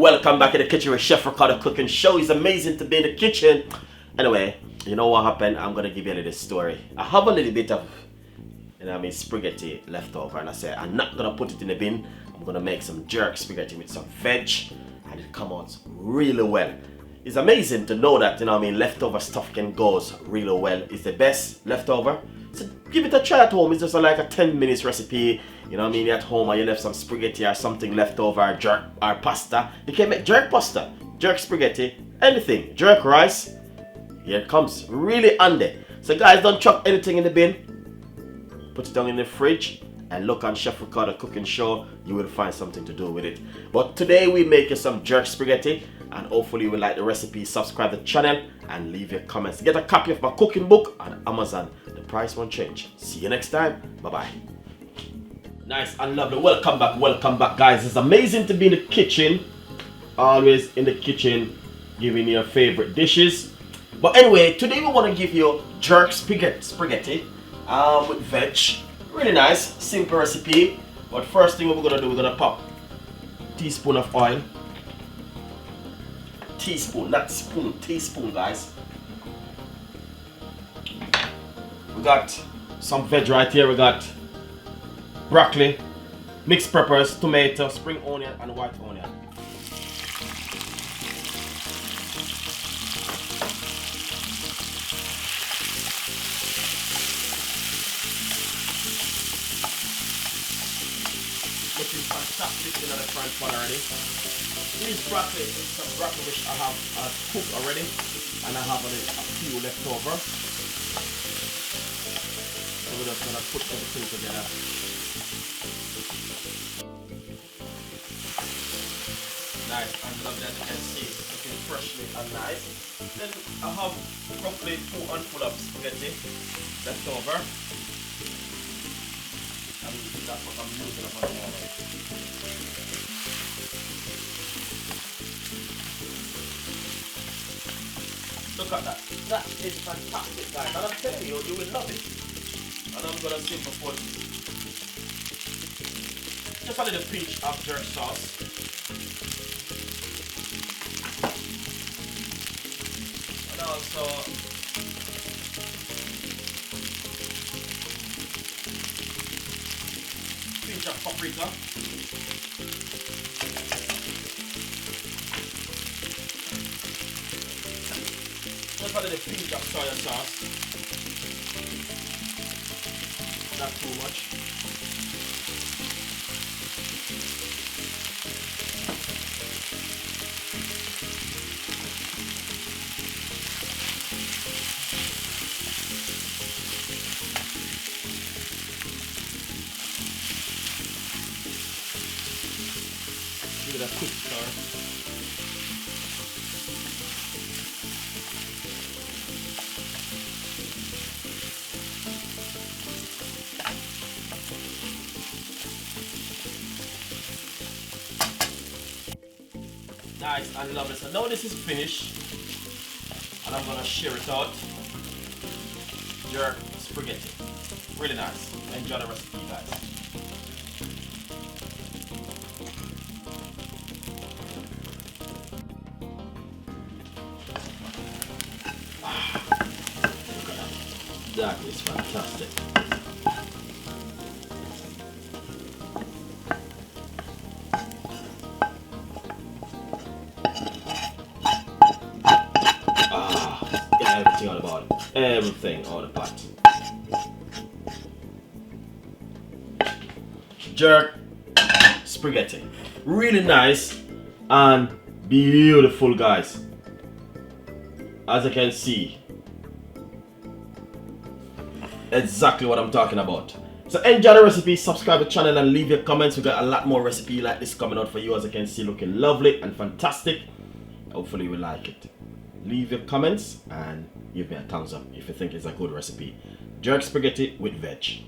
Welcome back in the kitchen with Chef Ricardo cooking show. It's amazing to be in the kitchen. Anyway, you know what happened? I'm gonna give you a little story. I have a little bit of, spaghetti left over, and I said I'm not gonna put it in the bin. I'm gonna make some jerk spaghetti with some veg, and it come out really well. It's amazing to know that, leftover stuff can go really well. It's the best leftover. So give it a try at home. It's just like a 10 minutes recipe. You're at home and you left some spaghetti or something left over, or jerk or pasta. You can make jerk pasta, jerk spaghetti, anything, jerk rice. Here it comes, really handy. So guys, don't chuck anything in the bin. Put it down in the fridge and look on Chef Ricardo cooking show. You will find something to do with it. But today we make you some jerk spaghetti, and hopefully you will like the recipe. Subscribe to the channel and leave your comments. Get a copy of my cooking book on Amazon. The price won't change. See you next time. Bye bye. Nice and lovely. Welcome back guys. It's amazing to be in the kitchen. Always in the kitchen giving you your favorite dishes. But anyway, today we want to give you jerk spaghetti with veg. Really nice, simple recipe. But first thing what we're gonna do, we're gonna pop a teaspoon of oil. Teaspoon, not spoon, teaspoon, guys. We got some veg right here. We got broccoli, mixed peppers, tomato, spring onion, and white onion. Looking fantastic in the front pan already. These broccoli is some broccoli which I have cooked already, and I have a few left over. So we're just gonna put everything together. Nice and lovely, as you can see, it's looking freshly and nice. Then I have roughly 2 handfuls of spaghetti left over. And that's what I'm using up at the moment. Look at that. That is fantastic, guys. And I'm telling you, you will love it. And I'm gonna simple put just a little pinch of jerk sauce. And also pinch of paprika. Just a little pinch of soy sauce. Not too much. Give it a quick stir. Nice and lovely. So now this is finished, and I'm gonna share it out. Jerk spaghetti. Really nice. Enjoy the recipe, guys. Look at that. That is fantastic. Everything all about it. Everything on the pot. Jerk spaghetti. Really nice and beautiful, guys. As you can see, exactly what I'm talking about. So enjoy the recipe, subscribe to the channel and leave your comments. We got a lot more recipe like this coming out for you, as you can see, looking lovely and fantastic. Hopefully you will like it. Leave your comments and give me a thumbs up if you think it's a good recipe. Jerk spaghetti with veg.